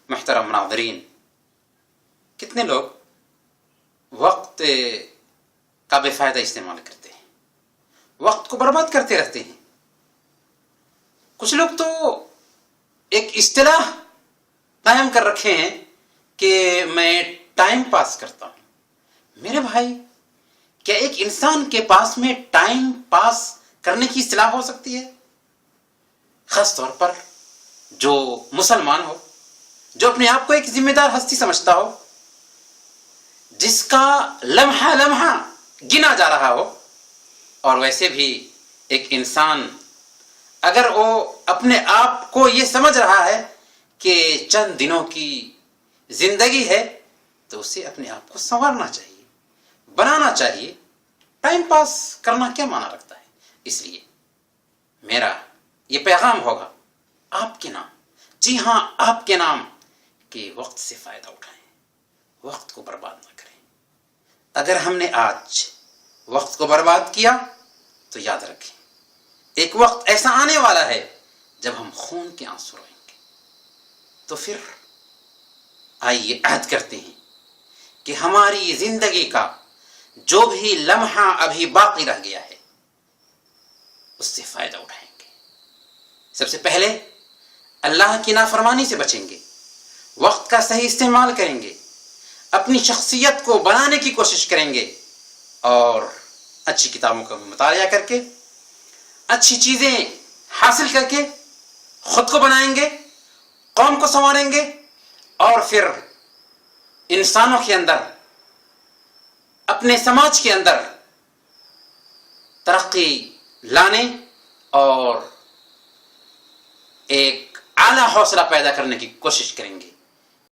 محترم ناظرین، کتنے لوگ وقت کا بے فائدہ استعمال کرتے ہیں، وقت کو برباد کرتے رہتے ہیں. کچھ لوگ تو ایک اصطلاح قائم کر رکھے ہیں کہ میں ٹائم پاس کرتا ہوں. میرے بھائی، کیا ایک انسان کے پاس میں ٹائم پاس کرنے کی اصطلاح ہو سکتی ہے؟ خاص طور پر جو مسلمان ہو، جو اپنے آپ کو ایک ذمہ دار ہستی سمجھتا ہو، جس کا لمحہ لمحہ گنا جا رہا ہو. اور ویسے بھی ایک انسان اگر وہ اپنے آپ کو یہ سمجھ رہا ہے کہ چند دنوں کی زندگی ہے تو اسے اپنے آپ کو سنوارنا چاہیے، بنانا چاہیے. ٹائم پاس کرنا کیا معنی رکھتا ہے؟ اس لیے میرا یہ پیغام ہوگا آپ کے نام، جی ہاں آپ کے نام، کہ وقت سے فائدہ اٹھائیں، وقت کو برباد نہ کریں. اگر ہم نے آج وقت کو برباد کیا تو یاد رکھیں ایک وقت ایسا آنے والا ہے جب ہم خون کے آنسو روئیں گے. تو پھر آئیے عہد کرتے ہیں کہ ہماری زندگی کا جو بھی لمحہ ابھی باقی رہ گیا ہے اس سے فائدہ اٹھائیں گے. سب سے پہلے اللہ کی نافرمانی سے بچیں گے، وقت کا صحیح استعمال کریں گے، اپنی شخصیت کو بنانے کی کوشش کریں گے، اور اچھی کتابوں کا مطالعہ کر کے، اچھی چیزیں حاصل کر کے خود کو بنائیں گے، قوم کو سنواریں گے، اور پھر انسانوں کے اندر، اپنے سماج کے اندر ترقی لانے اور ایک اعلیٰ حوصلہ پیدا کرنے کی کوشش کریں گے.